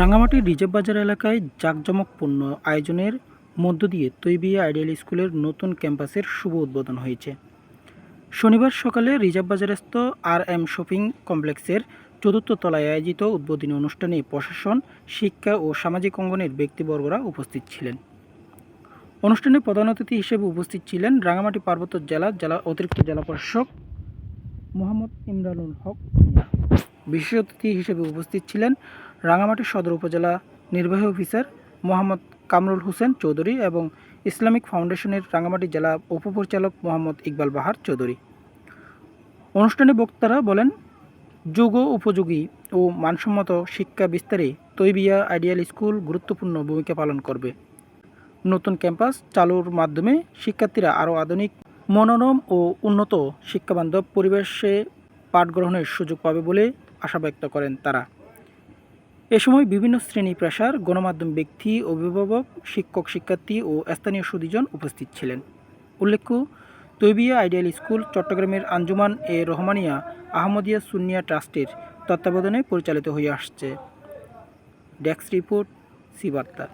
রাঙামাটির রিজার্ভ বাজার এলাকায় জাঁকজমকপূর্ণ আয়োজনের মধ্য দিয়ে তৈবিয়া আইডিয়াল স্কুলের নতুন ক্যাম্পাসের শুভ উদ্বোধন হয়েছে। শনিবার সকালে রিজার্ভ বাজারস্থ আর.এম. শপিং কমপ্লেক্সের চতুর্থ তলায় আয়োজিত উদ্বোধনী অনুষ্ঠানে প্রশাসন, শিক্ষা ও সামাজিক অঙ্গনের ব্যক্তিবর্গরা উপস্থিত ছিলেন। অনুষ্ঠানে প্রধান অতিথি হিসেবে উপস্থিত ছিলেন রাঙামাটি পার্বত্য জেলা অতিরিক্ত জেলা প্রশাসক মোহাম্মদ ইমরানুল হক মিয়া। বিশেষ অতিথি হিসেবে উপস্থিত ছিলেন রাঙামাটি সদর উপজেলা নির্বাহী অফিসার মোহাম্মদ কামরুল হোসেন চৌধুরী এবং ইসলামিক ফাউন্ডেশনের রাঙামাটি জেলা উপপরিচালক মোহাম্মদ ইকবাল বাহার চৌধুরী। অনুষ্ঠানে বক্তারা বলেন, যোগ্য, উপযোগী ও মানসম্মত শিক্ষা বিস্তারে তৈবিয়া আইডিয়াল স্কুল গুরুত্বপূর্ণ ভূমিকা পালন করবে। নতুন ক্যাম্পাস চালুর মাধ্যমে শিক্ষার্থীরা আরও আধুনিক, মনোরম ও উন্নত শিক্ষাবান্ধব পরিবেশে পাঠ গ্রহণের সুযোগ পাবে বলে আশা ব্যক্ত করেন তারা। এ সময় বিভিন্ন শ্রেণী পেশার গণমাধ্যম ব্যক্তি, অভিভাবক, শিক্ষক, শিক্ষার্থী ও স্থানীয় সুধীজন উপস্থিত ছিলেন। উল্লেখ্য, তৈবিয়া আইডিয়াল স্কুল চট্টগ্রামের আঞ্জুমান এ রহমানিয়া আহমদিয়া সুন্নিয়া ট্রাস্টের তত্ত্বাবধানে পরিচালিত হয়ে আসছে। ডেস্ক রিপোর্ট, সি বার্তা।